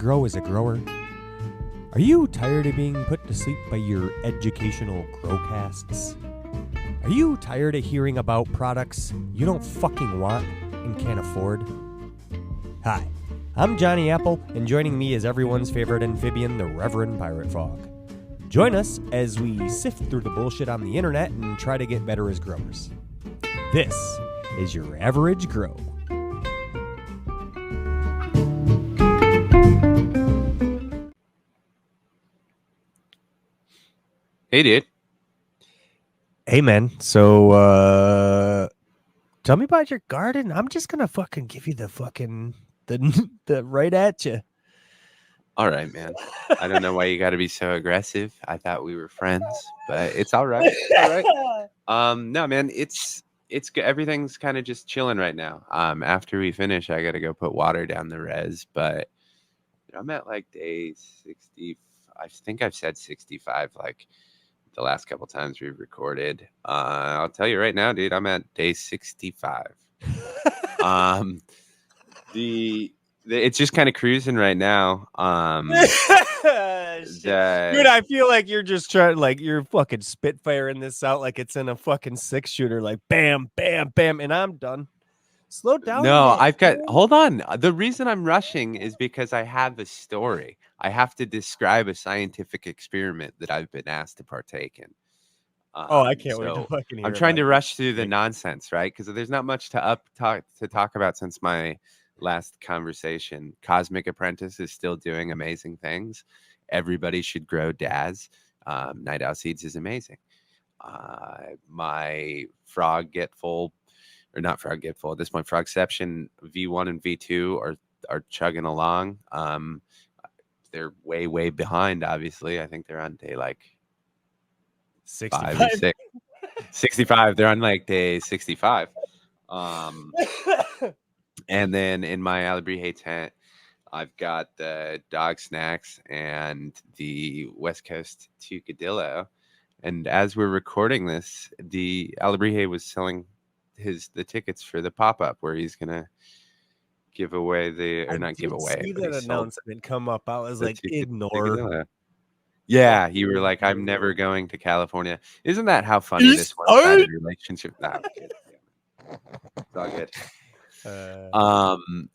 grow as a grower? Are you tired of being put to sleep by your educational growcasts? Are you tired of hearing about products you don't fucking want and can't afford? Hi, I'm Johnny Apple, and joining me is everyone's favorite amphibian, the Reverend Pirate Fog. Join us as we sift through the bullshit on the internet and try to get better as growers. This is your average grow. Hey, dude. Hey, man. So, tell me about your garden. I'm just gonna fucking give you the right at you. All right, man. I don't know why you got to be so aggressive. I thought we were friends, but it's all right. It's all right. No, man. It's everything's kind of just chilling right now. After we finish, I got to go put water down the res, but I'm at like day 60. I think I've said 65 like the last couple times we've recorded. I'll tell you right now, dude, I'm at day 65. It's just kind of cruising right now. Dude, I feel like you're just trying, like you're fucking spitfiring this out like it's in a fucking 6-shooter, like bam, bam, bam, and I'm done. Slow down. No, hold on. The reason I'm rushing is because I have a story. I have to describe a scientific experiment that I've been asked to partake in. I can't wait to fucking hear. I'm trying to rush through the nonsense, right? Because there's not much to talk about since my last conversation. Cosmic Apprentice is still doing amazing things. Everybody should grow Daz. Night Owl Seeds is amazing. My Frog Get Full, or not Frog Get Full at this point, Frogception V1 and V2 are chugging along. They're way behind, obviously. I think they're on day like 65. 65. They're on like day 65. And then in my Alebrije tent, I've got the Dog Snacks and the West Coast Tucadillo. And as we're recording this, the Alebrije was selling the tickets for the pop-up where he's gonna give away See that announcement come up. I was like, ignore. Yeah, you were like, I'm never going to California. Isn't that how funny this one-sided relationship? Nah, it's all good.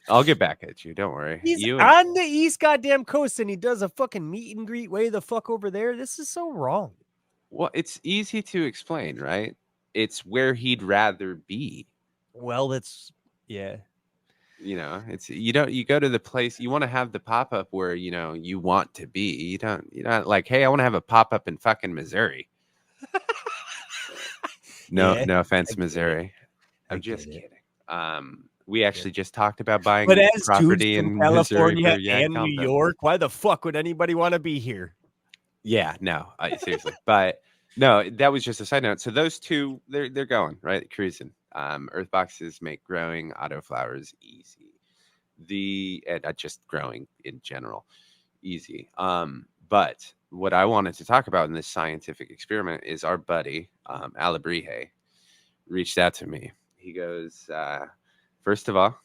I'll get back at you. Don't worry. He's on the East goddamn coast, and he does a fucking meet and greet way the fuck over there. This is so wrong. Well, it's easy to explain, right? It's where he'd rather be. Well, yeah. It's you go to the place you want to have the pop-up where you want to be. You're not like, hey, I want to have a pop-up in fucking Missouri. No offense, Missouri. I'm just kidding. We actually just talked about buying property in California Missouri and New York. Why the fuck would anybody want to be here? Yeah, no, seriously. But no, that was just a side note. So those two, they're going, right? Cruising. Earth boxes make growing autoflowers easy. And not just growing in general easy. But what I wanted to talk about in this scientific experiment is our buddy, Alebrije, reached out to me. He goes, first of all,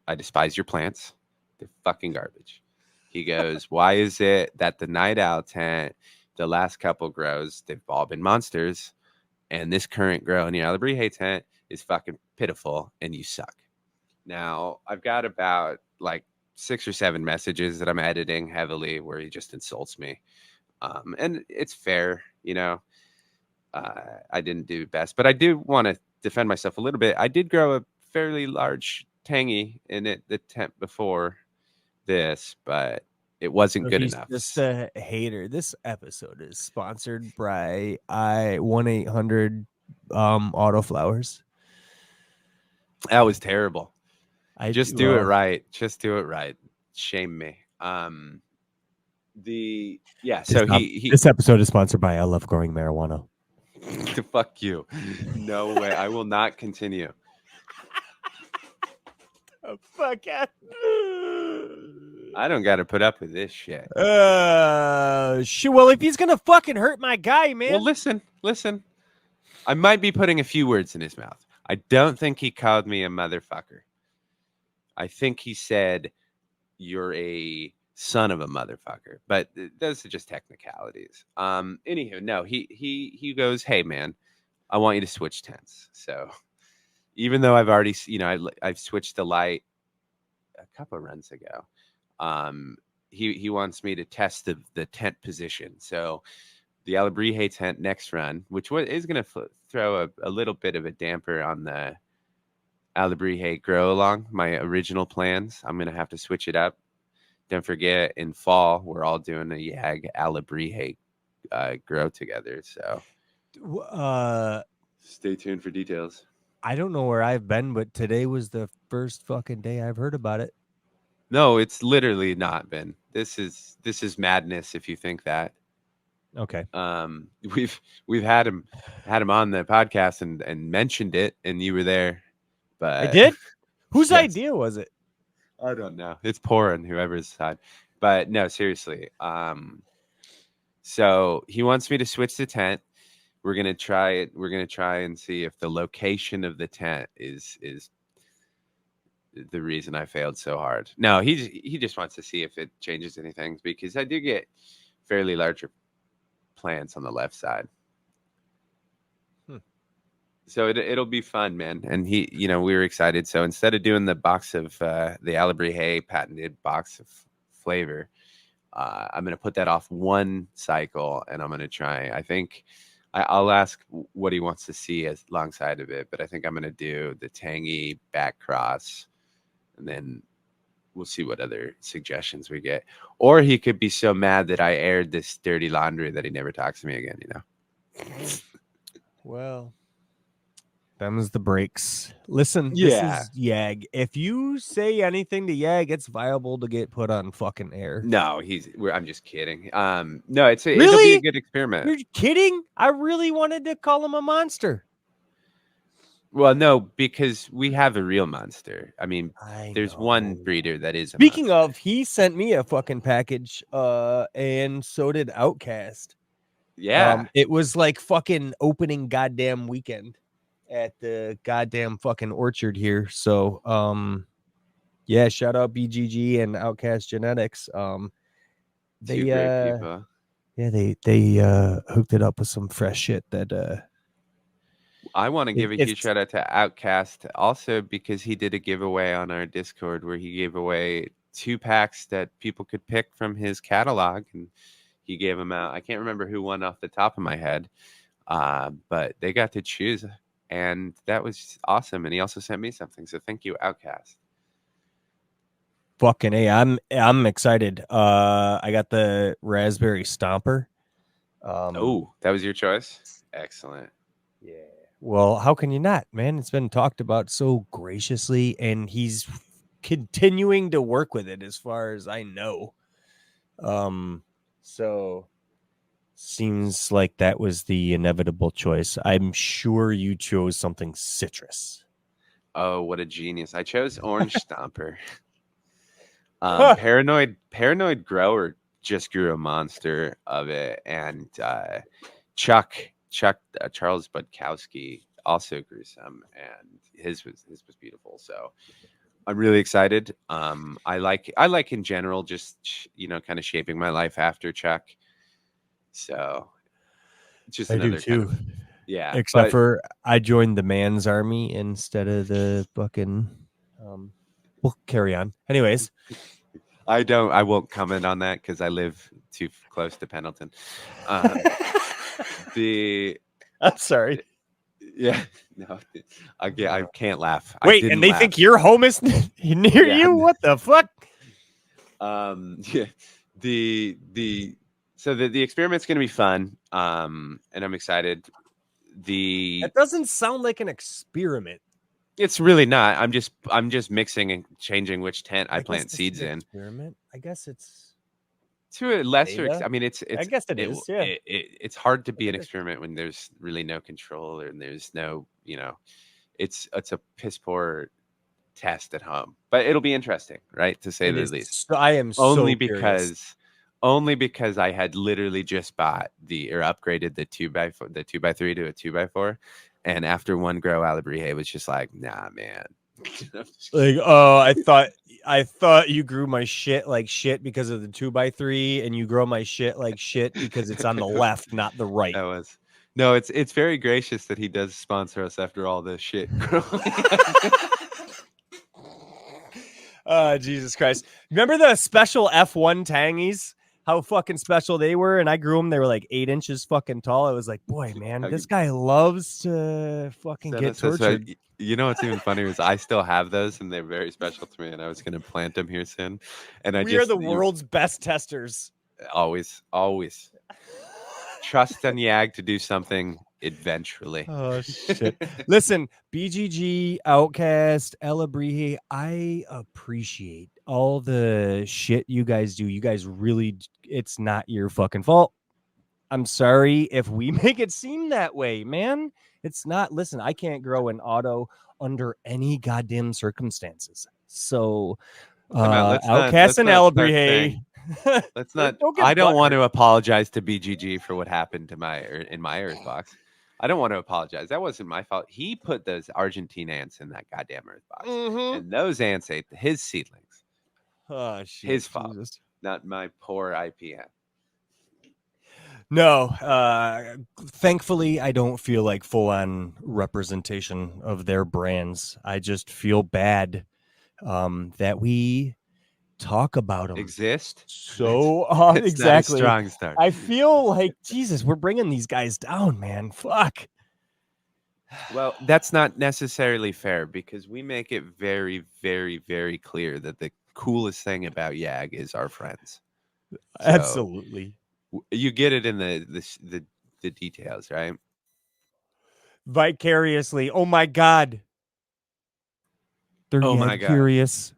I despise your plants. They're fucking garbage. He goes, why is it that the Night Owl tent, the last couple grows, they've all been monsters, and this current grow in the Alebrije tent is fucking pitiful, and you suck. Now, I've got about like 6 or 7 messages that I'm editing heavily where he just insults me. And it's fair, I didn't do best, but I do want to defend myself a little bit. I did grow a fairly large tangy in the tent before this, but it wasn't good enough. Just a hater. This episode is sponsored by 1-800 Autoflowers. That was terrible. Just do it right. Shame me. This episode is sponsored by I Love Growing Marijuana. Fuck you. No way. I will not continue. Fuck it. I don't got to put up with this shit. Shit. Well, if he's gonna fucking hurt my guy, man. Well, listen. I might be putting a few words in his mouth. I don't think he called me a motherfucker. I think he said you're a son of a motherfucker. But those are just technicalities. Anywho, no, he goes, hey man, I want you to switch tents. So even though I've already, I've switched the light a couple of runs ago. He wants me to test the tent position. So the Alebrije tent next run, which is going to throw a little bit of a damper on the Alebrije grow along my original plans. I'm going to have to switch it up. Don't forget, in fall, we're all doing a YAG Alebrije grow together. So stay tuned for details. I don't know where I've been, but today was the first fucking day I've heard about it. No, it's literally not been. This is madness if you think that. Okay. We've had him on the podcast and mentioned it, and you were there. But I did? Whose yes. idea was it? I don't know. It's poor on whoever's side. But no, seriously. So he wants me to switch the tent. We're gonna try it. We're gonna try and see if the location of the tent is the reason I failed so hard. No, he just wants to see if it changes anything, because I do get fairly larger plants on the left side. So it'll be fun, man. And we were excited. So instead of doing the box of the Alebrije patented box of flavor, I'm going to put that off one cycle, and I'm going to try. I think I'll ask what he wants to see as alongside of it, but I think I'm going to do the tangy back cross, and then we'll see what other suggestions we get. Or he could be so mad that I aired this dirty laundry that he never talks to me again, Well, them's the breaks. Listen, Yeah. This is YAG. If you say anything to YAG, it's viable to get put on fucking air. No, I'm just kidding. No, it'll Really? be a good experiment. You're kidding? I really wanted to call him a monster. Well, no, because we have a real monster. I mean, there's one know. breeder that is a Speaking monster. of, he sent me a fucking package, and so did Outcast. Yeah. It was like fucking opening goddamn weekend at the goddamn fucking orchard here. So, yeah, shout out BGG and Outcast Genetics. They Two great people. Yeah, they hooked it up with some fresh shit that I want to give a huge shout out to Outcast also, because he did a giveaway on our Discord where he gave away 2 packs that people could pick from his catalog, and he gave them out. I can't remember who won off the top of my head, but they got to choose, and that was awesome. And he also sent me something, so thank you, Outcast. Fucking A, I'm excited. I got the Raspberry Stomper. That was your choice? Excellent. Yeah. Well, how can you not, man? It's been talked about so graciously, and he's continuing to work with it as far as I know. So seems like that was the inevitable choice. I'm sure you chose something citrus. Oh, what a genius. I chose Orange Stomper. Paranoid Grower just grew a monster of it, and Charles Budkowski also grew some, and his was beautiful. So I'm really excited. I like in general just kind of shaping my life after Chuck. So just I another do too. kind of, yeah. Except for I joined the man's army instead of the fucking. We'll carry on. Anyways, I won't comment on that because I live too close to Pendleton. I'm sorry. Yeah, no, I can't laugh. Wait, and they think your home is near you? What the fuck? Yeah, so the experiment's gonna be fun. And I'm excited. That doesn't sound like an experiment. It's really not. I'm just mixing and changing which tent I plant seeds in. Experiment. I guess it's to a lesser. I mean, it's. I guess it is. Yeah. It's hard to be an experiment when there's really no control and there's no. It's a piss poor test at home, but it'll be interesting, right? To say the least. So I am only because I had literally just bought or upgraded the 2x3 to a 2x4. And after one grow, Alebrije was just like, nah, man. Like, oh, I thought I thought you grew my shit like shit because of the 2x3, and you grow my shit like shit because it's on the left, not the right. That was no. It's very gracious that he does sponsor us after all this shit. Jesus Christ. Remember the special F1 Tangies? How fucking special they were, and I grew them. They were like 8 inches fucking tall. I was like, boy, man, this guy loves to fucking get tortured. You know what's even funnier is I still have those, and they're very special to me. And I was going to plant them here soon. And we are the world's best testers. Always trust on Yag to do something eventually. Oh shit! Listen, BGG, Outcast, Ella Bree, I appreciate all the shit you guys do. You guys really, it's not your fucking fault. I'm sorry if we make it seem that way, man. It's not. Listen, I can't grow an auto under any goddamn circumstances. So, Outcast and Ella Bree. Let's not. I don't want to apologize to BGG for what happened to in my Earth box. I don't want to apologize. That wasn't my fault. He put those Argentine ants in that goddamn Earth box, and those ants ate his seedlings. Oh shit! His fault, not my poor IPM. No, thankfully, I don't feel like full-on representation of their brands. I just feel bad that we talk about them. Exist? So exactly. Strong start. I feel like, Jesus, we're bringing these guys down, man. Fuck. Well, that's not necessarily fair because we make it very, very, very clear that the coolest thing about Yag is our friends. So, absolutely. You get it in the details, right? Vicariously. Oh my God. They're curious.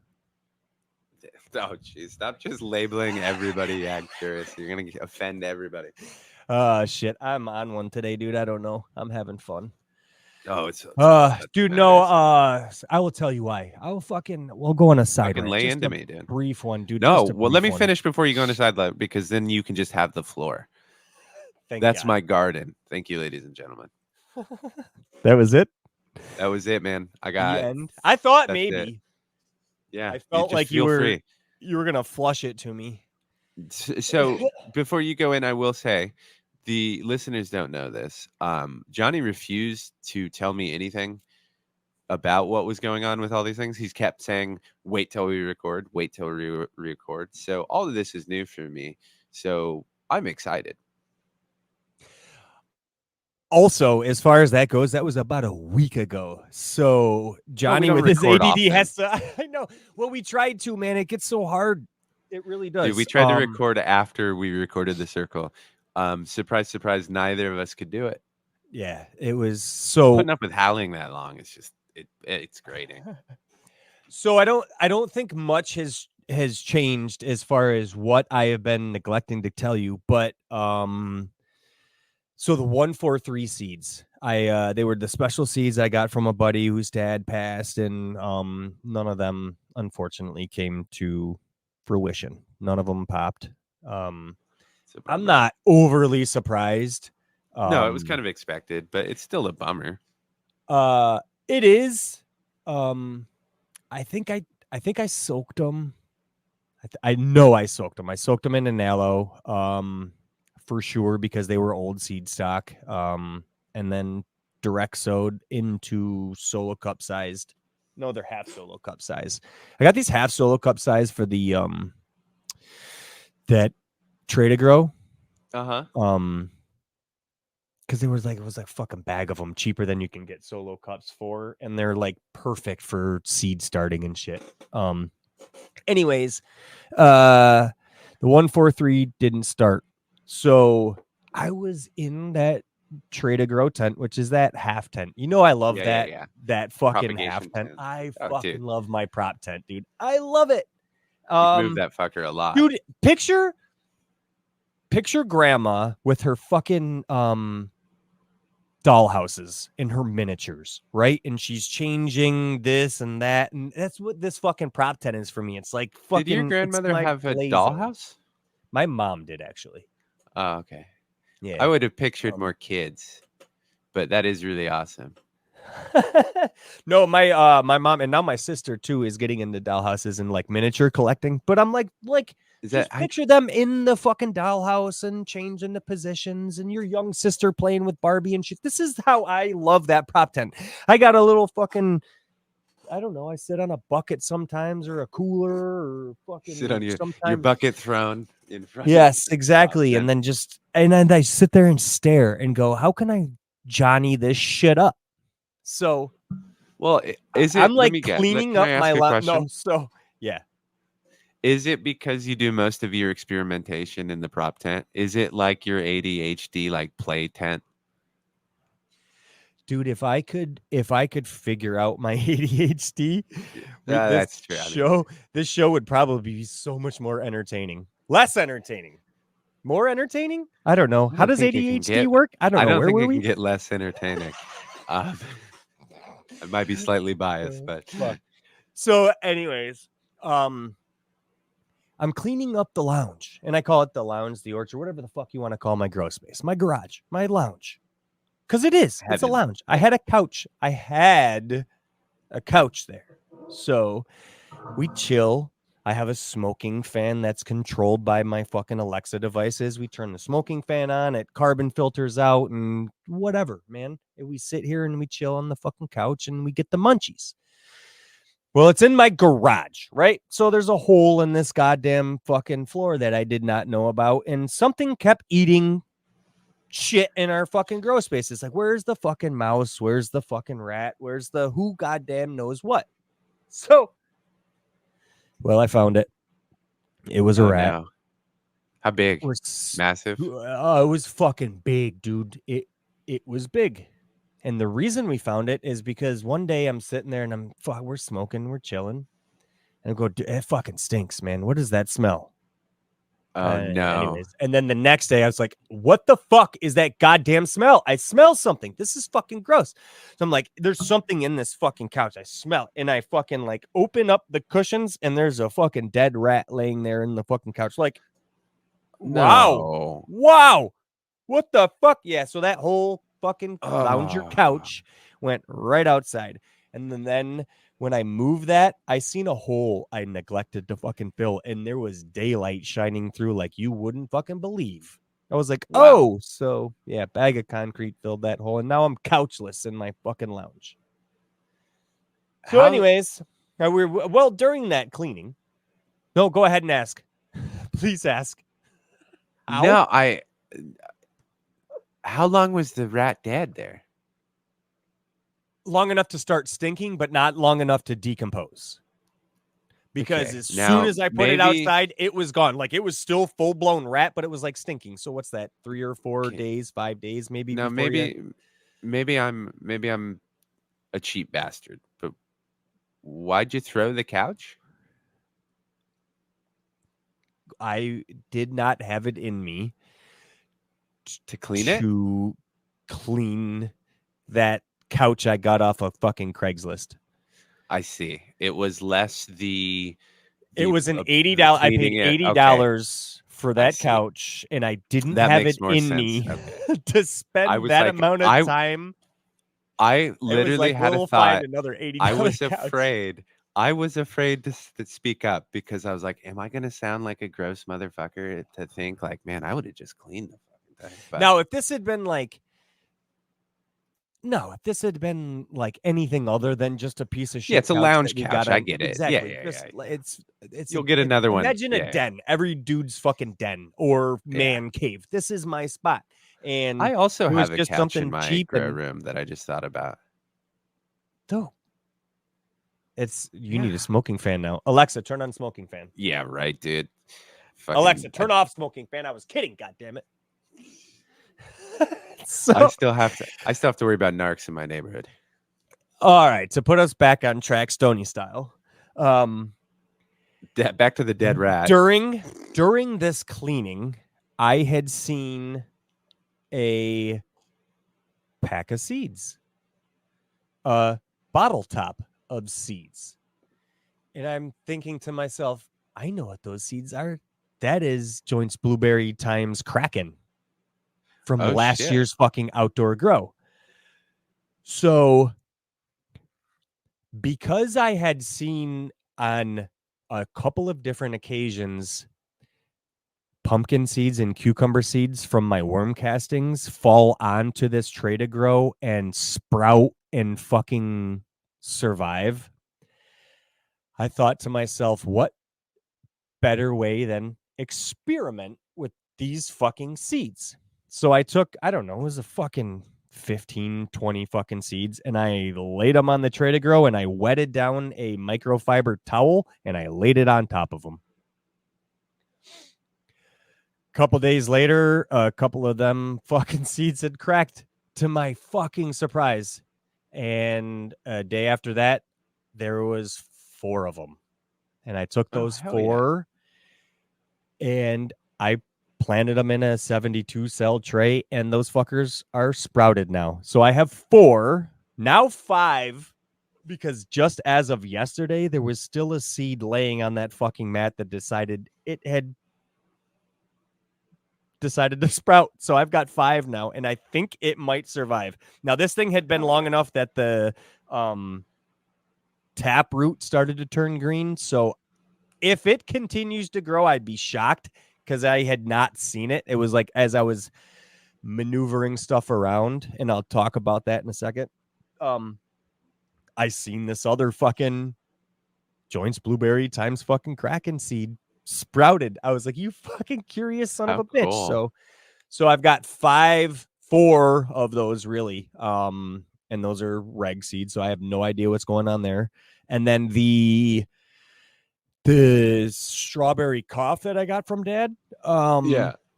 Oh, geez. Stop just labeling everybody Yag curious. You're going to offend everybody. Shit. I'm on one today, dude. I don't know. I'm having fun. Oh, it's dude, no, I will tell you why. We'll go on a side rant. Lay into me, dude. Brief one, dude. No, well, let me finish before you go on a side rant because then you can just have the floor. That's my garden. Thank you, ladies and gentlemen. That was it? That was it, man. I thought maybe. It. Yeah. I felt like you were going to flush it to me. So before you go in, I will say, the listeners don't know this. Johnny refused to tell me anything about what was going on with all these things. He's kept saying, wait till we record, wait till we record. So all of this is new for me. So I'm excited. Also, as far as that goes, that was about a week ago. So Johnny with his ADD has to, I know. Well, we tried to, man. It gets so hard. It really does. Dude, we tried to record after we recorded the circle. Surprise, surprise, neither of us could do it. Yeah, it was so putting up with howling that long. It's just it's grating. So I don't think much has changed as far as what I have been neglecting to tell you, but so the 143 seeds, they were the special seeds I got from a buddy whose dad passed, and none of them unfortunately came to fruition. None of them popped. I'm not overly surprised. No, it was kind of expected, but it's still a bummer. It is. I think I soaked them. I know I soaked them. I soaked them in Analo, for sure, because they were old seed stock. And then direct sowed into solo cup sized. No, they're half solo cup size. I got these half solo cup size for the that Trade to Grow. Because it was like a fucking bag of them, cheaper than you can get solo cups for, and they're like perfect for seed starting and shit. Anyways, the 143 didn't start, so I was in that Trade to Grow tent, which is that half tent. You know, I love that fucking half tent. I fucking love my prop tent, dude. I love it. Move that fucker a lot, dude. Picture grandma with her fucking dollhouses in her miniatures, right? And she's changing this and that, and that's what this fucking prop tent is for me. It's like fucking. Did your grandmother have a dollhouse? My mom did, actually. Oh, okay. Yeah, I would have pictured more kids, but that is really awesome. No, my mom and now my sister too is getting into dollhouses and like miniature collecting. But I'm like Is that just picture them in the fucking dollhouse and changing the positions, and your young sister playing with Barbie and shit. This is how I love that prop tent. I got a little fucking, I don't know. I sit on a bucket sometimes, or a cooler, or fucking sit on your sometimes. bucket throne in front? Yes, Of the exactly. prop And tent? then I sit there and stare and go, how can I Johnny this shit up? So Well, is I'm it? Let like me get. cleaning Can I up my ask a question? no. So yeah, Is it because you do most of your experimentation in the prop tent? Is it like your ADHD like play tent? dude, if I could figure out my ADHD, That's true. I mean, this show would probably be so much more entertaining. Less entertaining. More entertaining? I don't know. I How don't does think it can ADHD get. work? I don't I know. don't Where think were it can we? get less entertaining. Um, I might be slightly biased, but Fuck. So, anyways, I'm cleaning up the lounge, and I call it the lounge, the orchard, whatever the fuck you want to call my grow space, my garage, my lounge. Because it's a heaven. lounge. I had a couch. I had a couch there. So we chill. I have a smoking fan that's controlled by my fucking Alexa devices. We turn the smoking fan on, it carbon filters out and whatever, man. And we sit here and we chill on the fucking couch and we get the munchies. Well, it's in my garage, right? So there's a hole in this goddamn fucking floor that I did not know about. And something kept eating shit in our fucking grow space. It's like, where's the fucking mouse? Where's the fucking rat? Where's the who goddamn knows what? So, well, I found it. It was a rat. No. How big? Massive. It was fucking big, dude. It was big. And the reason we found it is because one day I'm sitting there and we're smoking, we're chilling. And I go, it fucking stinks, man. What does that smell? Oh no. Anyways, and then the next day I was like, what the fuck is that goddamn smell? I smell something. This is fucking gross. So I'm like, there's something in this fucking couch. I smell it. And I fucking like open up the cushions and there's a fucking dead rat laying there in the fucking couch. Like, wow. No. Wow. What the fuck? Yeah. So that whole fucking lounger couch went right outside. And then when I moved that, I seen a hole I neglected to fucking fill, and there was daylight shining through like you wouldn't fucking believe. I was like, Wow. oh, so yeah, bag of concrete filled that hole, and now I'm couchless in my fucking lounge. So, anyways, during that cleaning. No, go ahead and ask. Please ask. No, how long was the rat dead there? Long enough to start stinking, but not long enough to decompose. Because Okay. as Now, soon as I put it outside, it was gone. Like it was still full blown rat, but it was like stinking. So what's that? 3 or 4 days, 5 days, maybe. No, maybe I'm a cheap bastard. But why'd you throw the couch? I did not have it in me to clean it. To clean that couch I got off of fucking Craigslist. I see. It was less the it was an $80. I paid $80 for that couch, and I didn't have it in me to spend that amount of time. I literally had a thought. Another $80 I was couch. afraid. I was afraid to speak up because I was like, "Am I going to sound like a gross motherfucker to think like, man, I would have just cleaned the fucking thing?" But now, if this had been like. No, if this had been like anything other than just a piece of shit. Yeah, it's a lounge couch. I get it. Exactly. Yeah. It's You'll get another one. Imagine a den. Every dude's fucking den or man cave. This is my spot. And I also have a just couch something in my cheap grow room that I just thought about. Dope. You need a smoking fan now. Alexa, turn on smoking fan. Yeah, right, dude. Alexa, turn off smoking fan. I was kidding. God damn it. So, I still have to worry about narcs in my neighborhood. All right, to put us back on track, Stony style. Back to the dead rat. During this cleaning, I had seen a pack of seeds, a bottle top of seeds, and I'm thinking to myself, I know what those seeds are. That is Joints Blueberry times Kraken. From last year's fucking outdoor grow. So because I had seen on a couple of different occasions pumpkin seeds and cucumber seeds from my worm castings fall onto this tray to grow and sprout and fucking survive. I thought to myself, what better way than experiment with these fucking seeds? So I took, I don't know, it was a fucking 15, 20 fucking seeds, and I laid them on the tray to grow, and I wetted down a microfiber towel, and I laid it on top of them. Couple days later, a couple of them fucking seeds had cracked, to my fucking surprise. And a day after that, there was 4 of them. And I took those 4 and I planted them in a 72 cell tray, and those fuckers are sprouted now. So I have 4, now 5, because just as of yesterday, there was still a seed laying on that fucking mat that decided to sprout. So I've got 5 now, and I think it might survive. Now, this thing had been long enough that the tap root started to turn green. So if it continues to grow, I'd be shocked, because I had not seen it. It was like as I was maneuvering stuff around, and I'll talk about that in a second. I seen this other fucking Joints blueberry times fucking Kraken seed sprouted. I was like, you fucking curious son of a bitch. Cool. So I've got 4 of those really. And those are reg seeds. So I have no idea what's going on there. And then the strawberry cough that I got from Dad.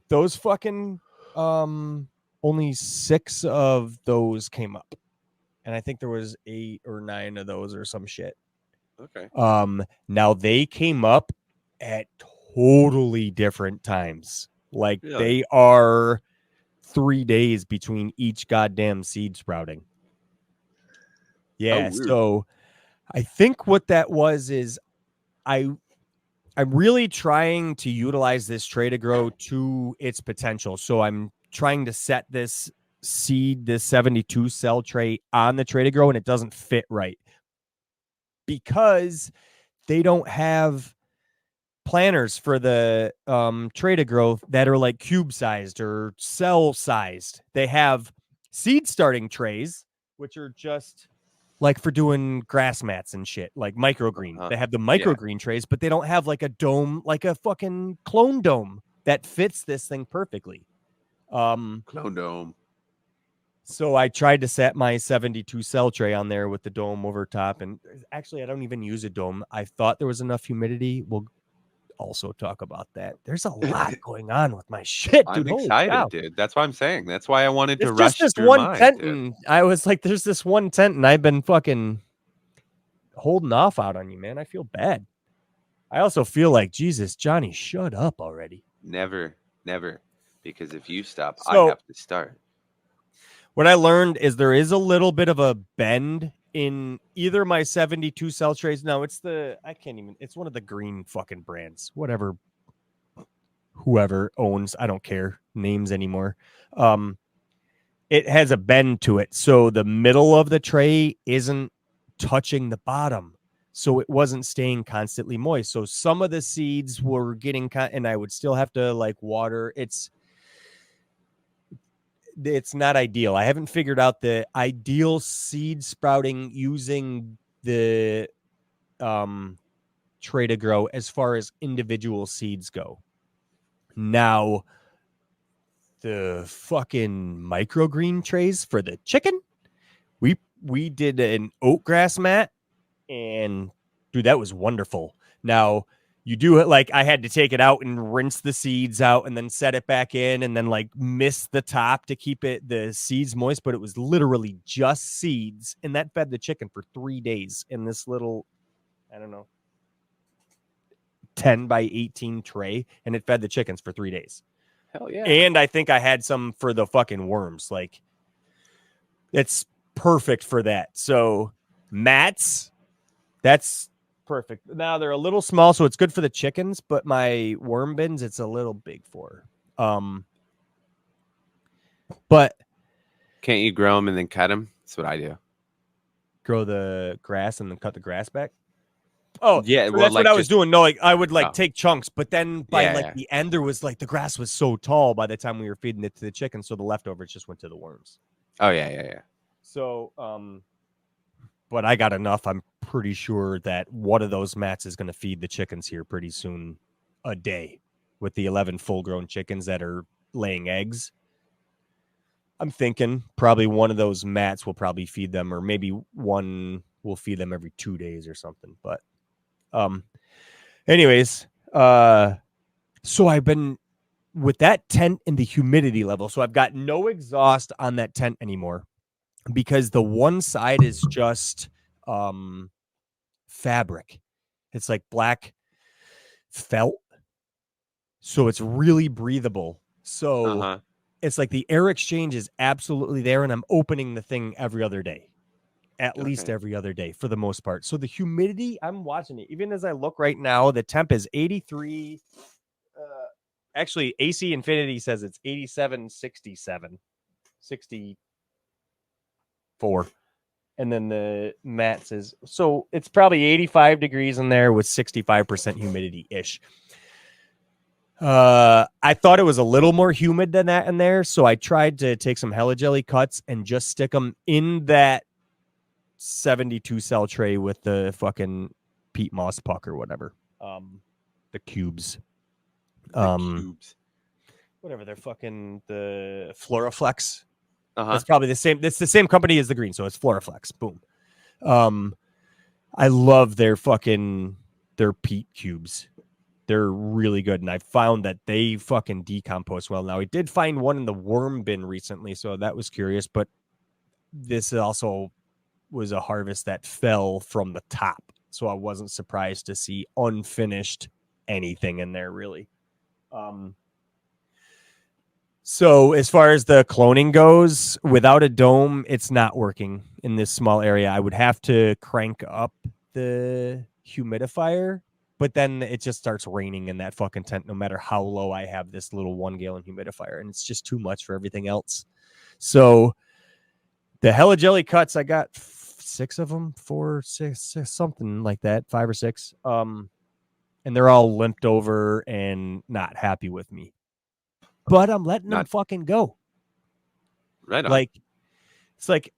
Those fucking only 6 of those came up. And I think there was 8 or 9 of those or some shit. Okay. Now they came up at totally different times. Like they are 3 days between each goddamn seed sprouting. Yeah. So I think what that was is I'm really trying to utilize this tray to grow to its potential. So I'm trying to set this 72 cell tray on the tray to grow, and it doesn't fit right because they don't have planters for the tray to grow that are like cube sized or cell sized. They have seed starting trays, which are just like for doing grass mats and shit, like microgreen. They have the microgreen trays, but they don't have like a dome, like a fucking clone dome that fits this thing perfectly. Clone dome. So I tried to set my 72 cell tray on there with the dome over top. And actually, I don't even use a dome. I thought there was enough humidity. We'll also talk about that. There's a lot going on with my shit, dude. I'm excited, dude. That's what I'm saying. That's why I wanted to rush this through one mine, tent, dude. and I was like, there's this one tent, and I've been fucking holding off out on you, man. I feel bad. I also feel like, Jesus, Johnny, shut up already. Never. Because if you stop, I have to start. What I learned is there is a little bit of a bend in either my 72 cell trays. No, it's it's one of the green fucking brands, whatever, whoever owns, I don't care names anymore. It has a bend to it. So the middle of the tray isn't touching the bottom. So it wasn't staying constantly moist. So some of the seeds were getting, and I would still have to like water. It's not ideal. I haven't figured out the ideal seed sprouting using the tray to grow as far as individual seeds go. Now, the fucking microgreen trays for the chicken, we did an oatgrass mat, and dude, that was wonderful. Now, you do it like I had to take it out and rinse the seeds out and then set it back in and then like mist the top to keep the seeds moist. But it was literally just seeds. And that fed the chicken for 3 days in this little, I don't know, 10 by 18 tray. And it fed the chickens for 3 days. Hell yeah. And I think I had some for the fucking worms. Like it's perfect for that. So mats, that's perfect. Now they're a little small, so it's good for the chickens, but my worm bins, it's a little big for. But can't you grow them and then cut them? That's what I do. grow the grass and then cut the grass back. Oh, Yeah, so well, that's like what I was just doing. No, like I would like oh, take chunks, but then by yeah, like yeah. the end, there was like the grass was so tall by the time we were feeding it to the chicken, so the leftovers just went to the worms. Oh, yeah. So, but I got enough. I'm pretty sure that one of those mats is going to feed the chickens here pretty soon, a day, with the 11 full-grown chickens that are laying eggs. I'm thinking probably one of those mats will probably feed them, or maybe one will feed them every 2 days or something. But, anyways, so I've been with that tent and the humidity level. So I've got no exhaust on that tent anymore because the one side is just fabric. It's like black felt. So it's really breathable. So it's like the air exchange is absolutely there, and I'm opening the thing every other day, at least every other day for the most part. So the humidity, I'm watching it. Even as I look right now, the temp is 83. Actually, AC Infinity says it's 87, 67, 64. And then the mat says, so it's probably 85 degrees in there with 65% humidity-ish. I thought it was a little more humid than that in there, so I tried to take some Hella Jelly cuts and just stick them in that 72 cell tray with the fucking peat moss puck or whatever. The cubes. Cubes. Whatever they're fucking the Floraflex. That's probably the same. It's the same company as the green, so it's Floraflex. Boom. I love their peat cubes. They're really good, and I found that they fucking decompost well. Now, I did find one in the worm bin recently, so that was curious, but this also was a harvest that fell from the top, so I wasn't surprised to see unfinished anything in there, really. So as far as the cloning goes, without a dome, it's not working in this small area. I would have to crank up the humidifier, but then it just starts raining in that fucking tent no matter how low I have this little 1 gallon humidifier, and it's just too much for everything else. So the Hella Jelly cuts, I got 6 of them, 4, 6, something like that, 5 or 6. And they're all limped over and not happy with me. But I'm letting them fucking go. Right on. Like, it's like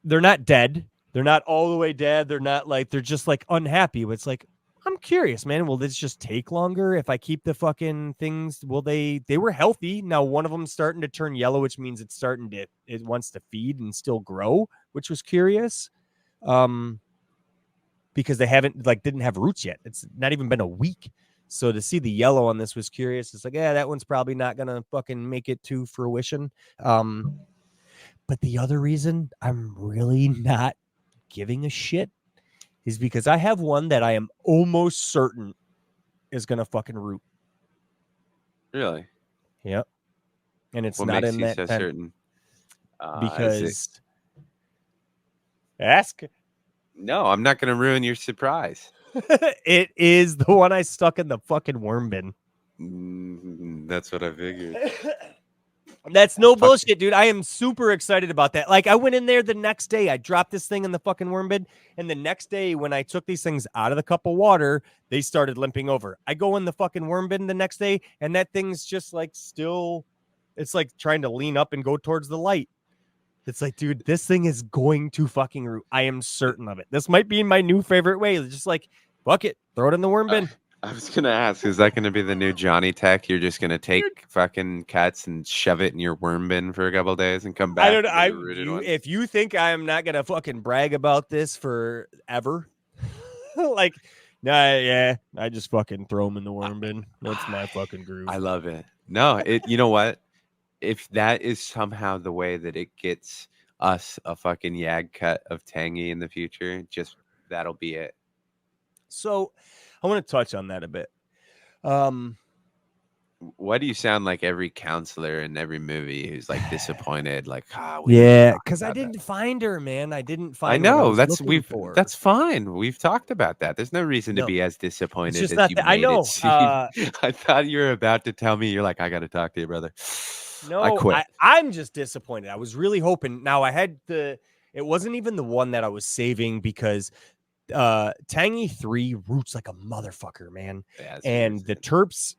they're not dead. They're not all the way dead. They're not like, they're just like unhappy. But it's like, I'm curious, man. Will this just take longer if I keep the fucking things? Will they were healthy. Now one of them's starting to turn yellow, which means it wants to feed and still grow, which was curious. Because they didn't have roots yet. It's not even been a week. So to see the yellow on this was curious. It's like, yeah, that one's probably not going to fucking make it to fruition. But the other reason I'm really not giving a shit is because I have one that I am almost certain is going to fucking root. Really? Yep. And it's what not makes in you that so tent certain? because ask. No, I'm not going to ruin your surprise. It is the one I stuck in the fucking worm bin. That's what I figured. That's no bullshit, dude. I am super excited about that. Like, I went in there the next day. I dropped this thing in the fucking worm bin. And the next day, when I took these things out of the cup of water, they started limping over. I go in the fucking worm bin the next day, and that thing's just like still, it's like trying to lean up and go towards the light. It's like, dude, this thing is going to fucking root. I am certain of it. This might be my new favorite way. It's just like, fuck it, throw it in the worm bin. I was going to ask, is that going to be the new Johnny Tech? You're just going to take fucking cats and shove it in your worm bin for a couple of days and come back? I don't know. If you think I'm not going to fucking brag about this forever, like, nah, yeah, I just fucking throw them in the worm bin. That's my fucking groove. I love it. No, you know what? If that is somehow the way that it gets us a fucking Yag cut of Tangy in the future, just that'll be it. So I want to touch on that a bit. Why do you sound like every counselor in every movie who's like disappointed? Like, yeah, because I didn't find her, man. I didn't find. I know that's fine. We've talked about that. There's no reason to be as disappointed as you made I know. it seem. I thought you were about to tell me. You're like, I got to talk to you, brother. No, I quit. I'm just disappointed. I was really hoping. Now I had It wasn't even the one that I was saving because Tangy 3 roots like a motherfucker, man. Yeah, it's And the insane. terps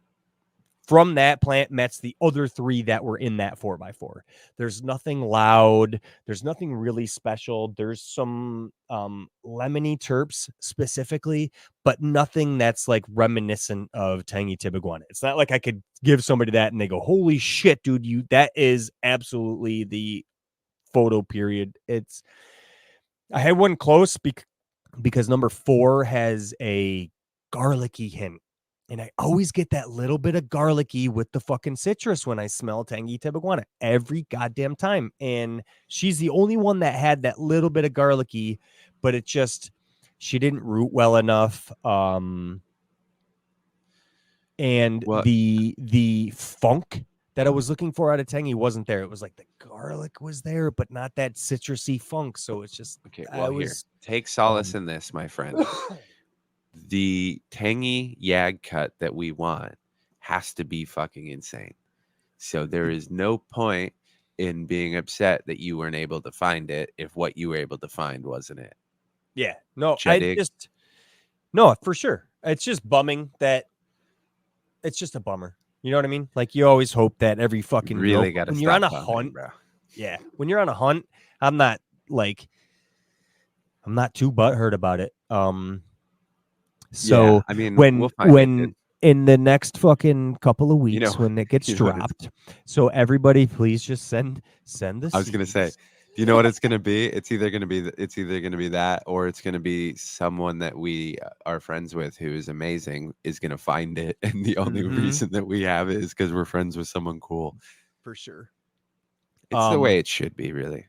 from that plant match the other 3 that were in that 4x4. There's nothing loud. There's nothing really special. There's some lemony terps specifically, but nothing that's like reminiscent of Tangy Tibaguana. It's not like I could give somebody that and they go, holy shit, dude, that is absolutely the photo period. I had one close because number 4 has a garlicky hint. And I always get that little bit of garlicky with the fucking citrus when I smell Tangy Tibaguana every goddamn time. And she's the only one that had that little bit of garlicky, but she didn't root well enough. And Well, the funk that I was looking for out of Tangy wasn't there. It was like the garlic was there, but not that citrusy funk. So it's just, okay. Well, here, take solace in this, my friend. The tangy yag cut that we want has to be fucking insane. So there is no point in being upset that you weren't able to find it if what you were able to find wasn't it. Yeah, no, Jadig. no, for sure. It's just bumming that it's just a bummer. You know what I mean? Like you always hope that every fucking Really got to when stop you're on a bumming, hunt, bro. yeah, when you're on a hunt, I'm not too butthurt about it. So Yeah, I mean, when we'll find it, dude. in the next fucking couple of weeks, You know, when it gets you know what dropped, so everybody please just send the I was gonna say, seeds. do you know what it's gonna be? It's either gonna be that, or it's gonna be someone that we are friends with who is amazing is gonna find it, and the only Mhm. reason that we have it is because we're friends with someone cool. For sure. It's the way it should be, really.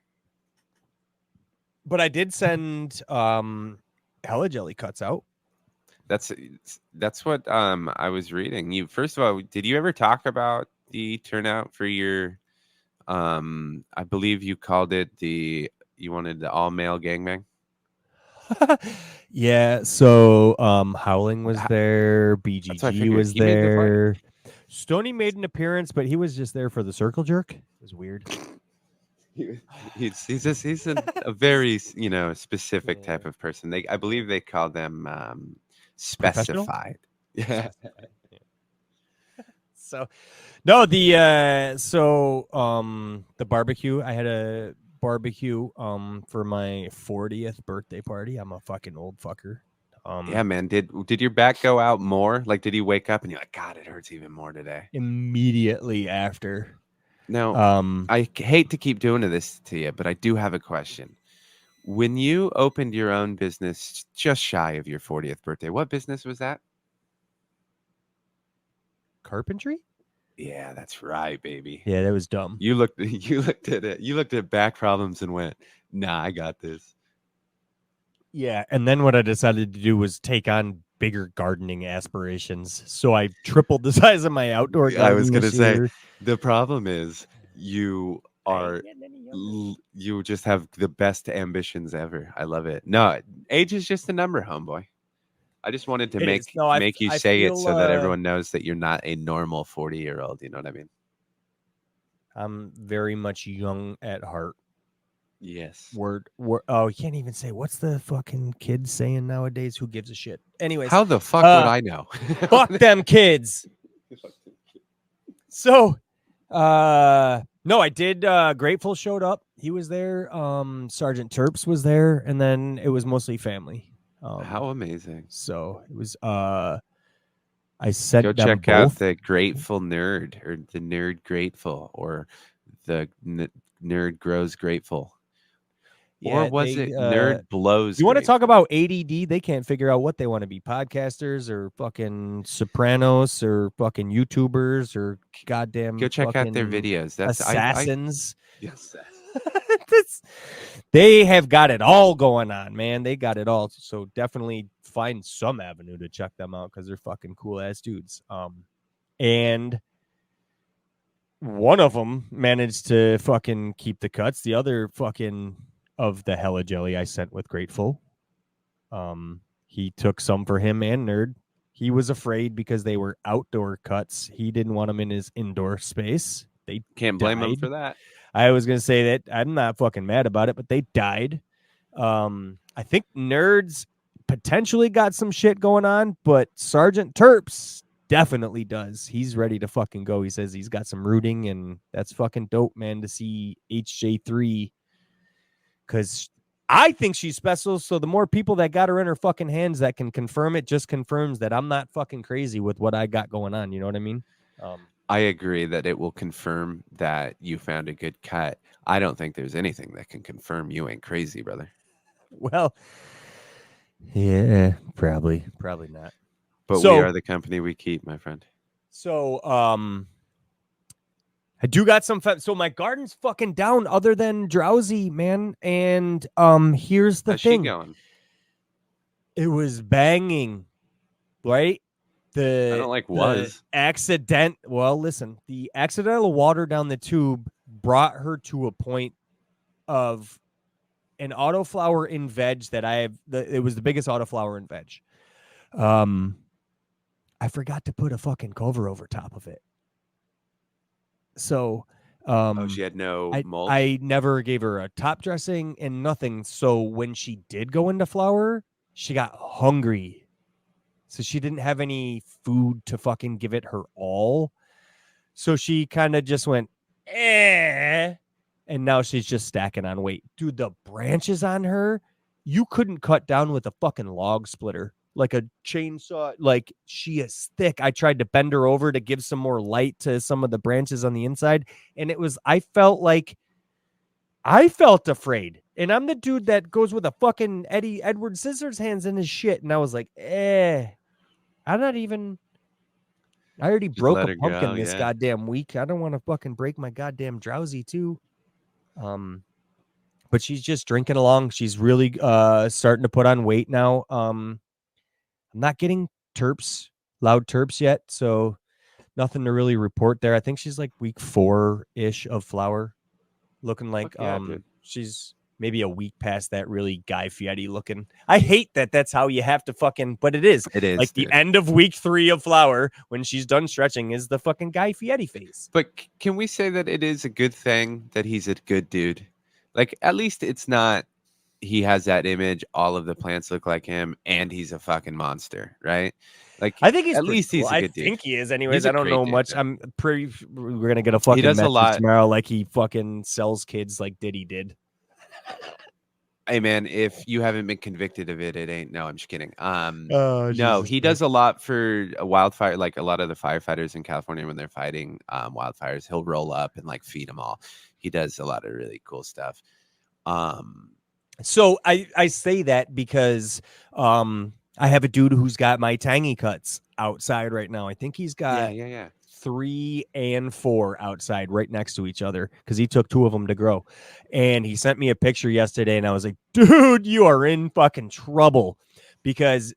But I did send Hella Jelly cuts out. That's what I was reading. You first of all, did you ever talk about the turnout for your I believe you called it you wanted the all male gangbang? Yeah, so Howling was there, That's what I BGG figured. was He made the fight. there. Stony made an appearance, but he was just there for the circle jerk. It was weird. He's a very specific Yeah. type of person. I believe they call them Professional? specified. Yeah. So no, the barbecue. I had a barbecue for my 40th birthday party. I'm a fucking old fucker. Yeah, man. Did your back go out more? Like, did you wake up and you're like, God, it hurts even more today? Immediately after. No, I hate to keep doing this to you, but I do have a question. When you opened your own business just shy of your 40th birthday, what business was that? Carpentry? Yeah, that's right, baby. Yeah, that was dumb. You looked at it. You looked at back problems and went, "Nah, I got this." Yeah, and then what I decided to do was take on bigger gardening aspirations. So I tripled the size of my outdoor garden. I was gonna this say year. the problem is you just have the best ambitions ever. I love it. No, age is just a number, homeboy. I just wanted to It make is. No, I you say it feel, so that everyone knows that you're not a normal 40-year-old. You know what I mean? I'm very much young at heart. Yes. Word. Oh, you can't even say what's the fucking kids saying nowadays. Who gives a shit? Anyways, How the fuck would I know? fuck them kids. So, no, I did. Grateful showed up. He was there. Sergeant Terps was there, and then it was mostly family. How amazing! So it was. I sent Go them check out both. the Grateful Nerd, or the Nerd Grateful, or the Nerd Grows Grateful. Yeah, or was it Nerd Blows? You want to Grateful? talk about ADD? They can't figure out what they want to be: podcasters or fucking Sopranos or fucking YouTubers or goddamn. Go check out their fucking videos. That's assassins. Yes. They have got it all going on, man. They got it all. So definitely find some avenue to check them out because they're fucking cool ass dudes. And one of them managed to fucking keep the cuts. The other fucking of the Hella Jelly I sent with Grateful. He took some for him and Nerd. He was afraid because they were outdoor cuts. He didn't want them in his indoor space. They can't blame him for that. I was gonna say that I'm not fucking mad about it, but they died. I think Nerds potentially got some shit going on, but Sergeant Terps definitely does. He's ready to fucking go. He says he's got some rooting, and that's fucking dope, man, to see HJ3, because I think she's special. So the more people that got her in her fucking hands that can confirm it, just confirms that I'm not fucking crazy with what I got going on. You know what I mean? I agree that it will confirm that you found a good cut. I don't think there's anything that can confirm you ain't crazy, brother. Well, yeah, probably not. But So- we are the company we keep, my friend. So, I do got some. So my garden's fucking down, other than Drowsy, man. And here's the How's thing. she going? It was banging, right? I don't like was. Well, listen, the accidental water down the tube brought her to a point of an autoflower in veg that I have. It was the biggest autoflower in veg. I forgot to put a fucking cover over top of it. So, She had no mulch. I never gave her a top dressing and nothing. So when she did go into flower, she got hungry. So she didn't have any food to fucking give it her all. So she kind of just went, and now she's just stacking on weight. Dude, the branches on her, you couldn't cut down with a fucking log splitter, like a chainsaw. Like, she is thick. I tried to bend her over to give some more light to some of the branches on the inside. And I felt afraid. And I'm the dude that goes with a fucking Eddie Edward Scissors hands in his shit. And I was like, I'm not even. I already broke a pumpkin this goddamn week. I don't want to fucking break my goddamn Drowsy too. But she's just drinking along. She's really starting to put on weight now. I'm not getting loud terps yet, so nothing to really report there. I think she's like week 4-ish of flower, looking like she's maybe a week past that really Guy Fieri looking. I hate that that's how you have to fucking, but it is. It is like the end of week 3 of flower when she's done stretching is the fucking Guy Fieri face. But can we say that it is a good thing that he's a good dude? Like, at least it's not he has that image, all of the plants look like him, and he's a fucking monster, right? Like, I think he's at least he's a good dude. I think he is anyways. He's a I don't great know dude, much. though. We're gonna get a fucking does a message lot. tomorrow like he fucking sells kids like Diddy did. Hey man, if you haven't been convicted of it, it ain't. No, I'm just kidding. Oh, no, Jesus he does a lot for a wildfire. Like a lot of the firefighters in California when they're fighting wildfires, he'll roll up and like feed them all. He does a lot of really cool stuff. So I say that because I have a dude who's got my tangy cuts outside right now. I think he's got yeah. 3 and 4 outside right next to each other because he took 2 of them to grow. And he sent me a picture yesterday and I was like, dude, you are in fucking trouble, because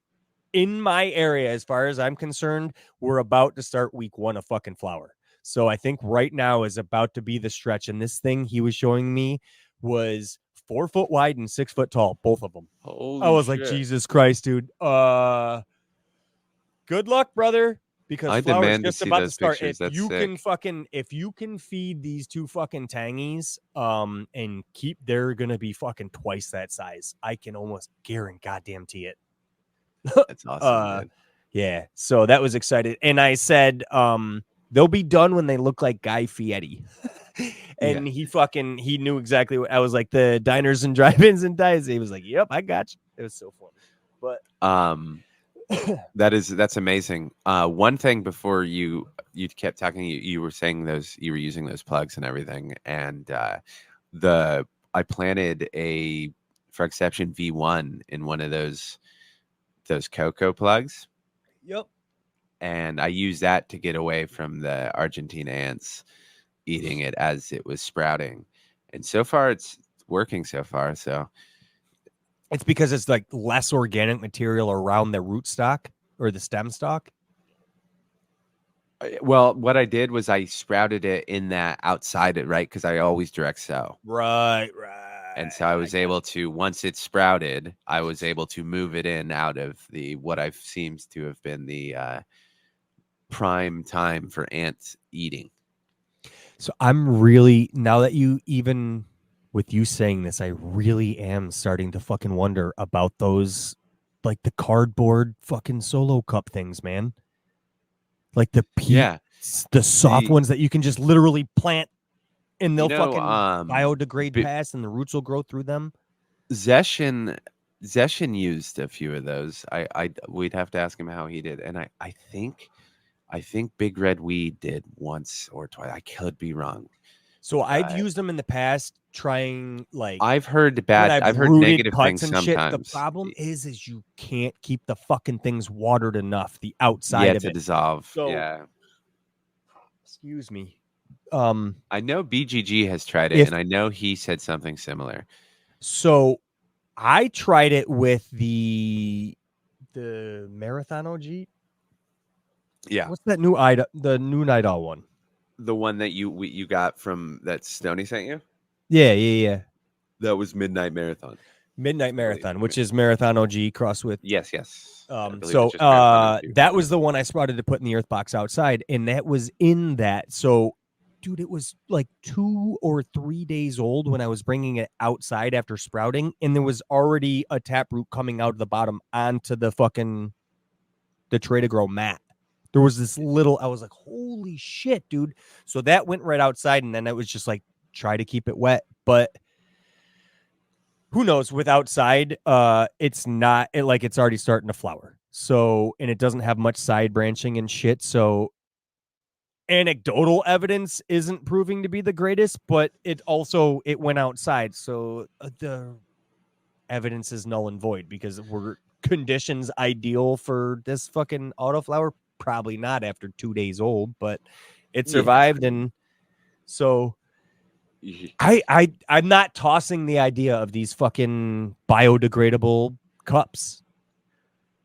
in my area, as far as I'm concerned, we're about to start week 1 of fucking flower. So I think right now is about to be the stretch. And this thing he was showing me was 4 foot wide and 6 foot tall, both of them. I was like, Jesus Christ, dude. Good luck, brother. Because I flower's demand to just see about to those start. pictures. That's If you can feed these 2 fucking tangies, and they're gonna be fucking twice that size. I can almost guarantee it. That's awesome, dude. Yeah. So that was excited. And I said, they'll be done when they look like Guy Fieri. And he knew exactly what I was like, the diners and drive-ins and dives. He was like, yep, I got you. It was so fun. But that's amazing. One thing before you kept talking, you were saying you were using those plugs and everything, and I planted a Frugception V1 in one of those cocoa plugs. Yep. And I used that to get away from the Argentina ants eating it as it was sprouting, and so far it's working so far. So it's because it's like less organic material around the rootstock or the stem stalk. Well, what I did was I sprouted it in that outside it, right? Because I always direct sow. Right. And so I was able to, once it sprouted, I was able to move it in out of what I've seems to have been the prime time for ants eating. So I'm really, now that you even with you saying this, I really am starting to fucking wonder about those, like the cardboard fucking solo cup things, man. Like the peat, Yeah. the soft The ones that you can just literally plant and you they'll know fucking biodegrade B- past and the roots will grow through them. Zeshin used a few of those. We'd have to ask him how he did, and I think Big Red Weed did once or twice. I could be wrong. So I've Uh, used them in the past trying like I've when I've heard rooted negative cuts things and shit. The sometimes. problem is you can't keep the fucking things watered enough, the outside Yeah, of to it. dissolve. So Yeah, excuse me. I know BGG has tried it, If and I know he said something similar. so, I tried it with the Marathon OG. Yeah, What's that the new Nidal one? the one that you got from that Stoney sent you. Yeah. That was Midnight Marathon, Midnight I believe. Marathon, which is Marathon OG crossed with. Yes. I believe it's So just Marathon OG. that was the one I sprouted to put in the earth box outside, and that was in that. So, dude, it was like 2 or 3 days old when I was bringing it outside after sprouting, and there was already a taproot coming out of the bottom onto the Tray to Grow mat. There was this little, I was like, holy shit, dude. So that went right outside, and then it was just like, try to keep it wet. But who knows? With outside, it's not like it's already starting to flower. So, and it doesn't have much side branching and shit. So, anecdotal evidence isn't proving to be the greatest, but it went outside. So, the evidence is null and void because were conditions ideal for this fucking autoflower? Probably not after 2 days old, but it Yeah, survived. And so I'm not tossing the idea of these fucking biodegradable cups.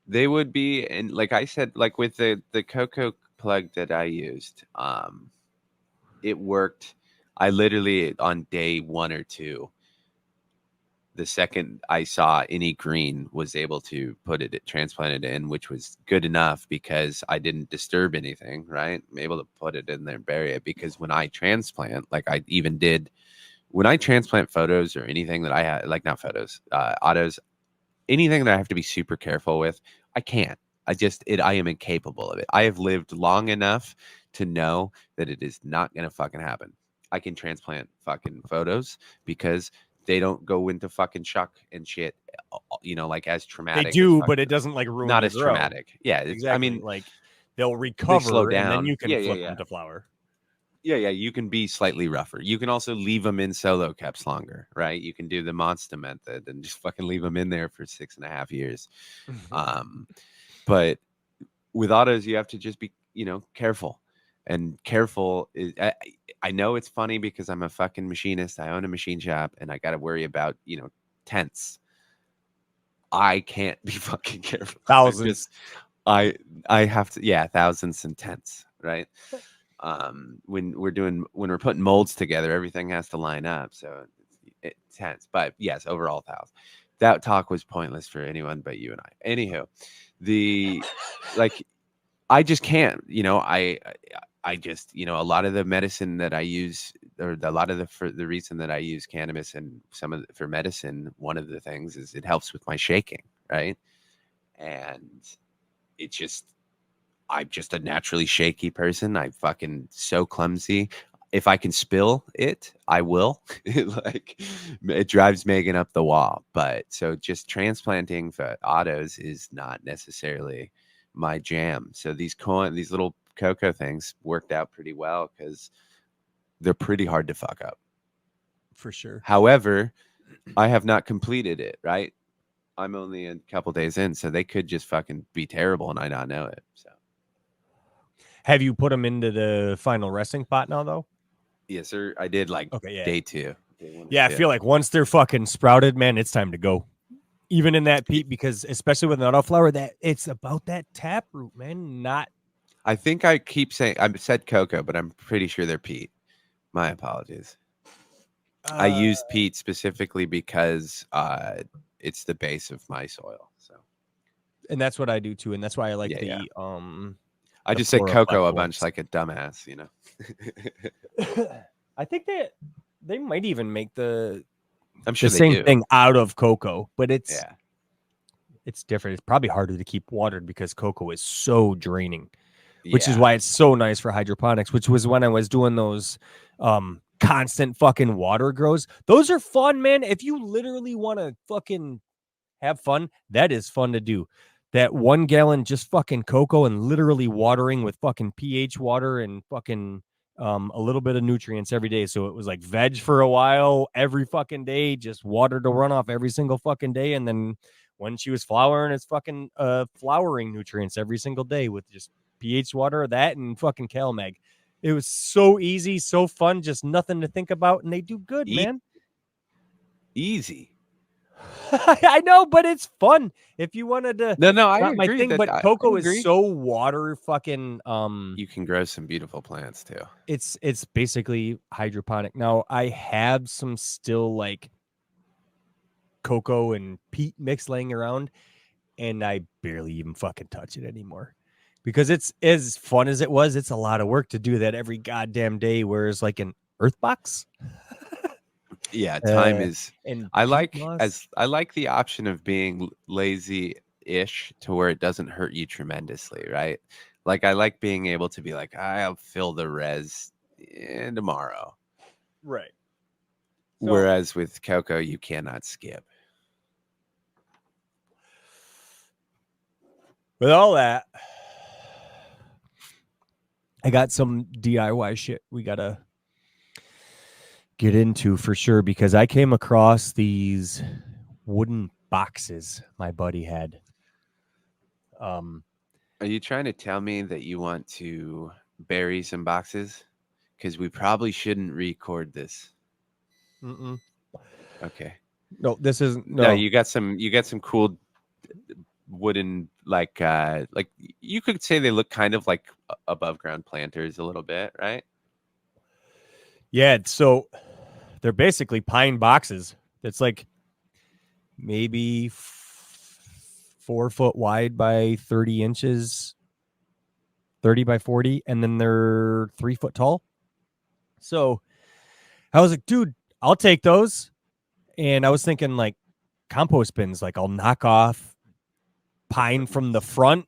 they would be, and like I said, like with the cocoa plug that I used, it worked. I literally on day 1 or 2, the second I saw any green, was able to transplant it in, which was good enough because I didn't disturb anything, right? I'm able to put it in there and bury it, because when I transplant, like I even did, when I transplant photos or anything that I had, like not photos, autos, anything that I have to be super careful with, I can't. I am incapable of it. I have lived long enough to know that it is not going to fucking happen. I can transplant fucking photos because they don't go into fucking shock and shit, like as They traumatic as do, but fucking, it doesn't like ruin not their as grow. traumatic. Yeah. I Exactly. mean, Like they'll they slow recover and then down. you can Yeah. flip them to flower. Yeah, you can be slightly rougher. You can also leave them in solo caps longer, right? You can do the monster method and just fucking leave them in there for 6.5 years. Um, but with autos, you have to just be, careful. And careful is, I know it's funny because I'm a fucking machinist. I own a machine shop and I got to worry about, tenths. I can't be fucking careful. Thousands. I have to, yeah, thousands and tenths, right? When we're putting molds together, everything has to line up, so it's tense. But yes, overall thousands. That talk was pointless for anyone but you and I. Anywho, the like I just can't, I just, a lot of the medicine that I use, or a lot of the reason that I use cannabis and for medicine, one of the things is it helps with my shaking, right? And it just, I'm just a naturally shaky person. I'm fucking so clumsy. If I can spill it, I will. It drives Megan up the wall. But so just transplanting for autos is not necessarily my jam. So these little cocoa things worked out pretty well because they're pretty hard to fuck up. For sure. However, I have not completed it, right? I'm only a couple days in, so they could just fucking be terrible and I not know it. So Have you put them into the final resting pot now, though? yes, sir. I did Okay, yeah. day 2. Yeah, I feel like once they're fucking sprouted, man, it's time to go. Even in that peat, because especially with an autoflower, that it's about that taproot, man. Not. I think I keep saying I said cocoa, but I'm pretty sure they're peat. My apologies. I used peat specifically because it's the base of my soil. So, and that's what I do too, and that's why I like Yeah, the yeah. I the just said plural cocoa a butt bunch boys. like a dumbass, I think they might even make the I'm sure they same do. thing out of cocoa, but it's different. It's probably harder to keep watered because cocoa is so draining, which is why it's so nice for hydroponics, which was when I was doing those constant fucking water grows. Those are fun, man. If you literally want to fucking have fun, that is fun to do. That 1 gallon just fucking cocoa and literally watering with fucking pH water and fucking a little bit of nutrients every day. So it was like veg for a while, every fucking day, just water to run off every single fucking day. And then when she was flowering, it's fucking flowering nutrients every single day with just pH water, that and fucking CalMag. It was so easy, so fun, just nothing to think about, and they do good, man. Easy. I know, but it's fun. If you wanted to, no, I not my agree. thing. But cocoa is so water fucking. You can grow some beautiful plants too. It's basically hydroponic. Now I have some still like cocoa and peat mix laying around, and I barely even fucking touch it anymore because it's as fun as it was. It's a lot of work to do that every goddamn day. Whereas like an earth box. Yeah, time is. And I like the option of being lazy-ish to where it doesn't hurt you tremendously, right? Like I like being able to be like, I'll fill the res tomorrow, right? Whereas with cocoa, you cannot skip. With all that, I got some DIY shit we gotta get into for sure because I came across these wooden boxes my buddy had. Are you trying to tell me that you want to bury some boxes? Because we probably shouldn't record this. Okay. No, this isn't. No, you got some cool wooden like you could say they look kind of like above ground planters a little bit, right? Yeah, so they're basically pine boxes. It's like maybe 4 foot wide by 30 inches, 30 by 40, and then they're 3 foot tall. So I was like, dude, I'll take those. And I was thinking like compost bins, like I'll knock off pine from the front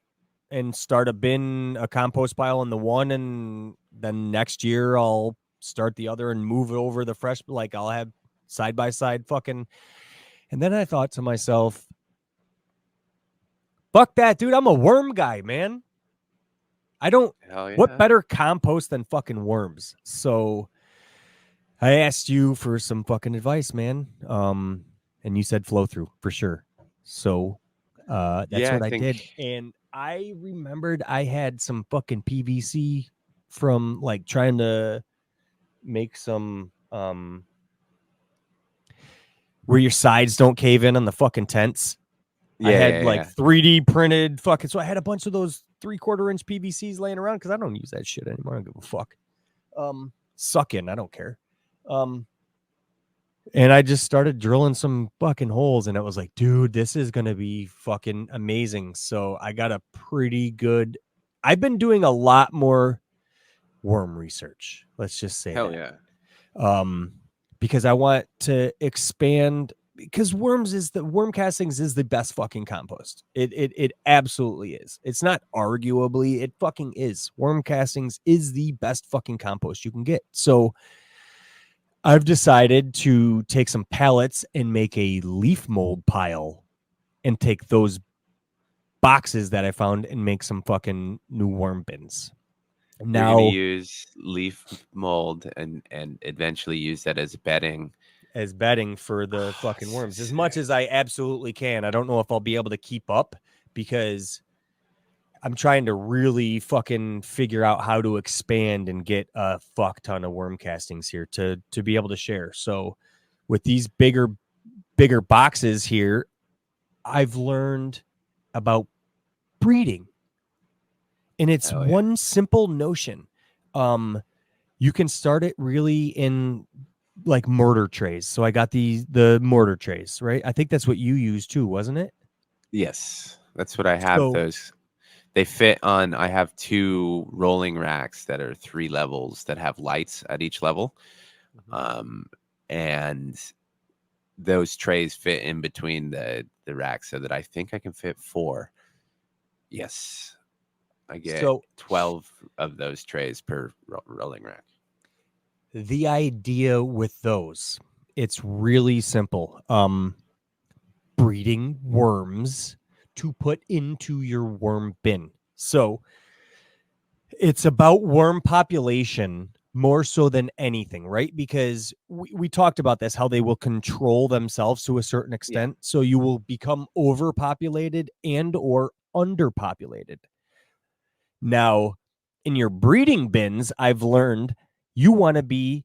and start a compost pile in the one, and then next year I'll start the other and move it over the fresh, like I'll have side by side fucking. And then I thought to myself, fuck that, dude. I'm a worm guy, man. I don't, what better compost than fucking worms? So I asked you for some fucking advice, man. And you said flow through for sure. So that's what I did. And I remembered I had some fucking PVC from like trying to make some where your sides don't cave in on the fucking tents. I had 3D printed fucking, so I had a bunch of those 3/4 inch PVCs laying around because I don't use that shit anymore. I don't give a fuck. Suck in, I don't care. And I just started drilling some fucking holes, and it was like, dude, this is gonna be fucking amazing. So I got a pretty good. I've been doing a lot more worm research. Let's just say that. Because I want to expand. Because worm castings is the best fucking compost. It absolutely is. It's not arguably, it fucking is. Worm castings is the best fucking compost you can get. So I've decided to take some pallets and make a leaf mold pile and take those boxes that I found and make some fucking new worm bins. Now you're going to use leaf mold and eventually use that as bedding for the fucking worms as much as I absolutely can. I don't know if I'll be able to keep up because I'm trying to really fucking figure out how to expand and get a fuck ton of worm castings here to be able to share. So with these bigger boxes here, I've learned about breeding. And it's one simple notion. You can start it really in like mortar trays. So I got the mortar trays, right? I think that's what you used too, wasn't it? Yes, that's what I have. They fit on. I have 2 rolling racks that are 3 levels that have lights at each level, um, and those trays fit in between the racks so that I think I can fit 4. Yes, I get So 12 of those trays per rolling rack. the idea with those, it's really simple. Breeding worms to put into your worm bin. So it's about worm population more so than anything, right? Because we talked about this, how they will control themselves to a certain extent. So you will become overpopulated and or underpopulated. Now, in your breeding bins, I've learned you want the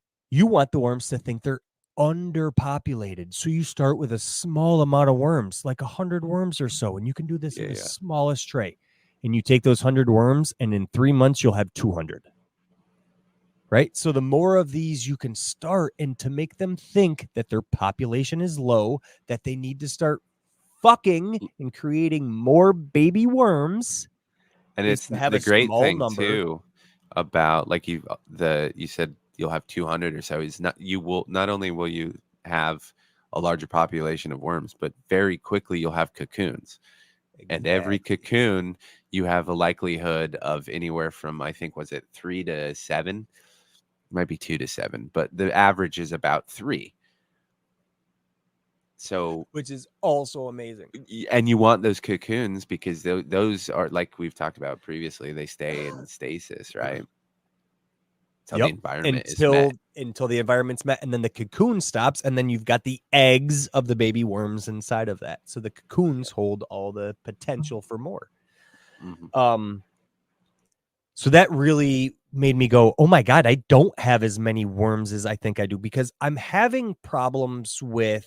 worms to think they're underpopulated. So you start with a small amount of worms, like 100 worms or so, and you can do this in the smallest tray. And you take those 100 worms, and in 3 months, you'll have 200. Right? So the more of these you can start, and to make them think that their population is low, that they need to start fucking and creating more baby worms. And is it's to have the a great small thing number. too about, like, you said you'll have 200 or so. Is not only will you have a larger population of worms, but very quickly you'll have cocoons. And every cocoon, you have a likelihood of anywhere from, I think, was it 3 to 7? Might be 2 to 7, but the average is about 3. So, which is also amazing. and you want those cocoons because those are, like we've talked about previously, they stay in stasis, right? So the environment is met. Until the environment's met, and then the cocoon stops, and then you've got the eggs of the baby worms inside of that. So the cocoons hold all the potential for more. Mm-hmm. So that really made me go, oh my God, I don't have as many worms as I think I do, because I'm having problems with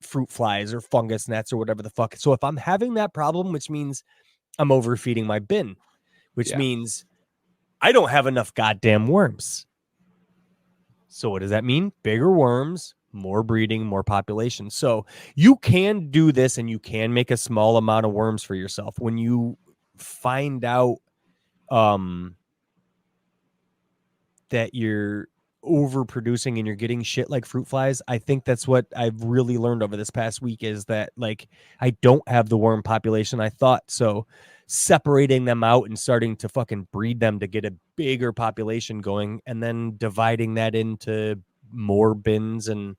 fruit flies or fungus gnats or whatever the fuck. So if I'm having that problem, which means I'm overfeeding my bin, which means I don't have enough goddamn worms. So what does that mean? Bigger worms, more breeding, more population. So you can do this, and you can make a small amount of worms for yourself. When you find out that you're overproducing and you're getting shit like fruit flies, I think that's what I've really learned over this past week, is that, like, I don't have the worm population I thought. So separating them out and starting to fucking breed them to get a bigger population going, and then dividing that into more bins. And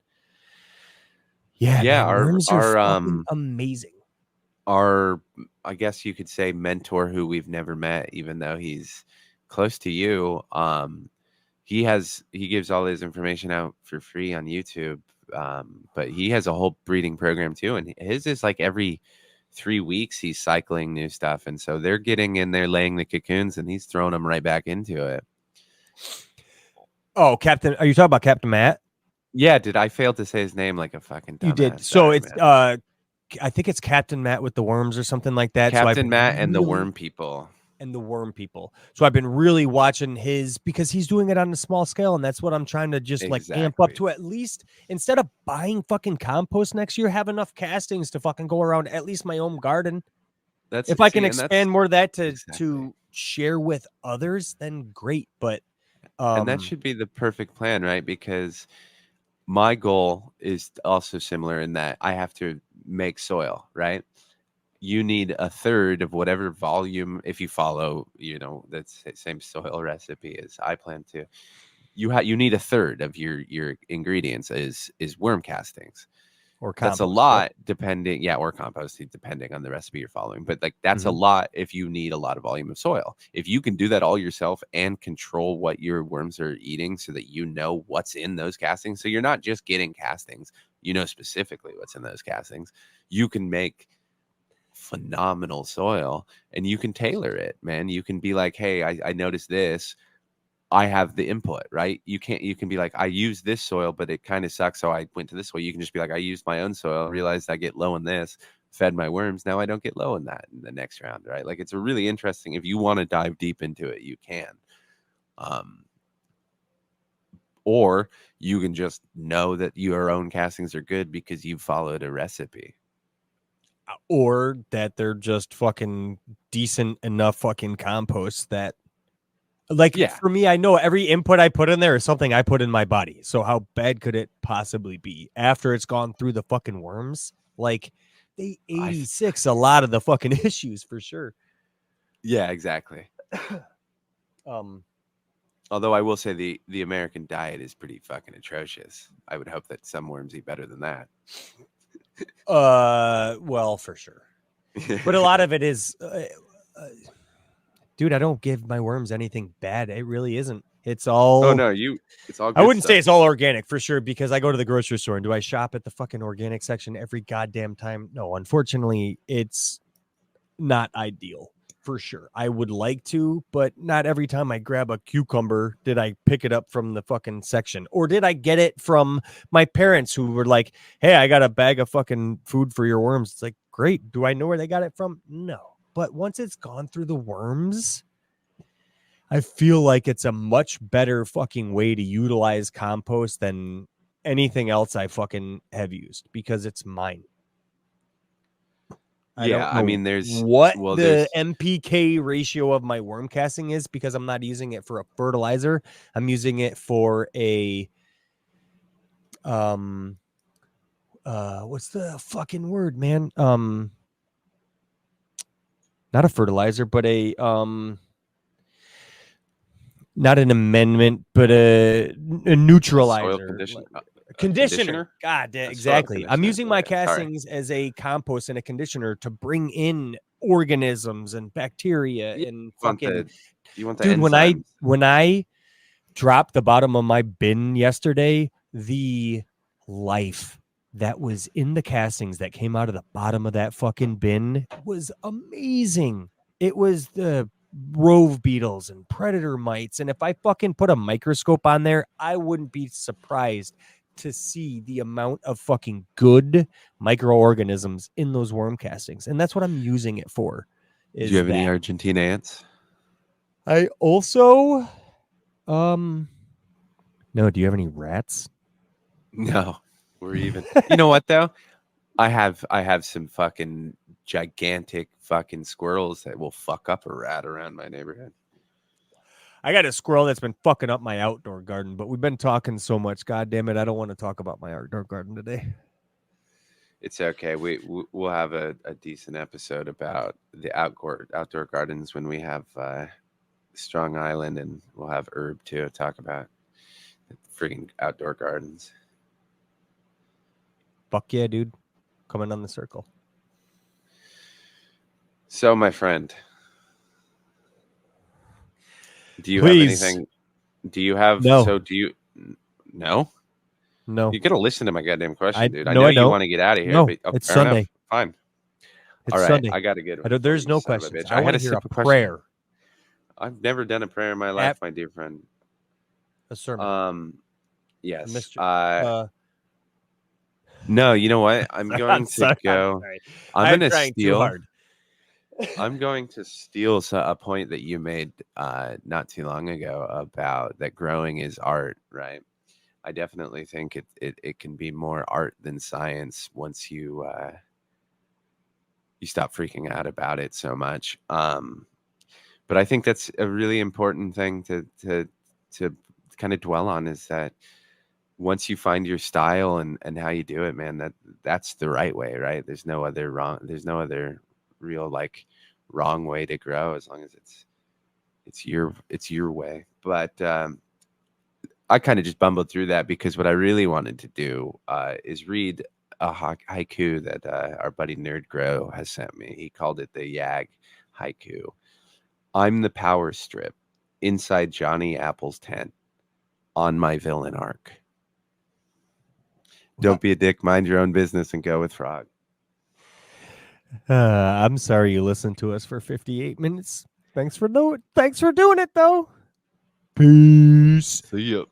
man, worms are fucking amazing. Our, I guess you could say, mentor, who we've never met, even though he's close to you, he gives all his information out for free on YouTube, but he has a whole breeding program too, and his is like every 3 weeks he's cycling new stuff, and so they're getting in there, laying the cocoons, and he's throwing them right back into it. Oh, Captain, are you talking about Captain Matt? Yeah, did I fail to say his name like a fucking dumbass? You did. So it's man. I think it's Captain Matt with the worms or something like that. Captain Matt and the Worm People. And the Worm People. So I've been really watching his, because he's doing it on a small scale, and that's what I'm trying to just like amp up to. At least, instead of buying fucking compost next year, have enough castings to fucking go around at least my own garden. If I can expand more of that to share with others, then great. But and that should be the perfect plan, right? Because my goal is also similar in that I have to make soil, right? You need a third of whatever volume, if you follow, that same soil recipe as I plan to. You need a third of your ingredients is worm castings. Or compost, that's a lot, depending, or composting, depending on the recipe you're following. But like, that's a lot if you need a lot of volume of soil. If you can do that all yourself and control what your worms are eating, so that you know what's in those castings, so you're not just getting castings, specifically what's in those castings, you can make phenomenal soil, and you can tailor it, man. You can be like, hey, I noticed this, I have the input, right? You can be like, I use this soil, but it kind of sucks, so I went to this way. You can just be like, I used my own soil, realized I get low in this, fed my worms, now I don't get low in that in the next round, right? Like, it's a really interesting, if you want to dive deep into it, you can. Or you can just know that your own castings are good because you followed a recipe. or that they're just fucking decent enough fucking compost that, like, Yeah. for me, I know every input I put in there is something I put in my body. So how bad could it possibly be after it's gone through the fucking worms? Like, they 86 a lot of the fucking issues for sure. Yeah, exactly. Although I will say the American diet is pretty fucking atrocious. I would hope that some worms eat better than that. Well, for sure. But a lot of it is, dude, I don't give my worms anything bad. It really isn't. It's all. Oh no, it's all. Good I wouldn't stuff. say it's all organic for sure, because I go to the grocery store, and do I shop at the fucking organic section every goddamn time? No, unfortunately, it's not ideal for sure. I would like to, but not every time I grab a cucumber did I pick it up from the fucking section, or did I get it from my parents who were like, "Hey, I got a bag of fucking food for your worms." It's like, great. Do I know where they got it from? No. But once it's gone through the worms, I feel like it's a much better fucking way to utilize compost than anything else I fucking have used, because it's mine. I mean, there's the MPK ratio of my worm casting is, because I'm not using it for a fertilizer. I'm using it for a what's the fucking word, man? Not a fertilizer, but a not an amendment, but a neutralizer. Soil conditioner. Conditioner. God damn, exactly. I'm using my castings as a compost and a conditioner to bring in organisms and bacteria and fucking. You want the dude, enzymes. when I dropped the bottom of my bin yesterday, the life that was in the castings that came out of the bottom of that fucking bin was amazing. It was the rove beetles and predator mites, and if I fucking put a microscope on there, I wouldn't be surprised to see the amount of fucking good microorganisms in those worm castings. And that's what I'm using it for. Do you have any Argentina ants? I also no, do you have any rats? No, we're even. You know what though? I have some fucking gigantic fucking squirrels that will fuck up a rat around my neighborhood. I got a squirrel that's been fucking up my outdoor garden, but we've been talking so much. God damn it, I don't want to talk about my outdoor garden today. It's okay. We'll have a decent episode about the outdoor gardens when we have Strong Island, and we'll have Herb too to talk about the freaking outdoor gardens. Fuck yeah, dude. Coming on the circle. So, my friend, do you Please. have anything? Do you have? No. So do you? No. No. You gotta listen to my goddamn question, dude. I no, know I you don't. want to get out of here. No, but, it's fair Sunday. enough. Fine. It's All right, Sunday. I got a good one. There's no Son of a questions. bitch. I had want a to hear a sip of question. prayer. I've never done a prayer in my life, my dear friend. A sermon. Yes. Mystery. No, you know what? I'm going to go. I'm going to steal. I'm going to steal a point that you made not too long ago about that growing is art, right? I definitely think it can be more art than science once you stop freaking out about it so much. But I think that's a really important thing to kind of dwell on, is that once you find your style and how you do it, man, that's the right way, right? There's no other real like wrong way to grow, as long as it's your way. But I kind of just bumbled through that because what I really wanted to do is read a haiku that our buddy Nerd Grow has sent me. He called it the Yag haiku. I'm the power strip inside Johnny Apple's tent on my villain arc. Don't be a dick, mind your own business, and go with Frog. I'm sorry you listened to us for 58 minutes. Thanks for doing it, though. Peace. See ya.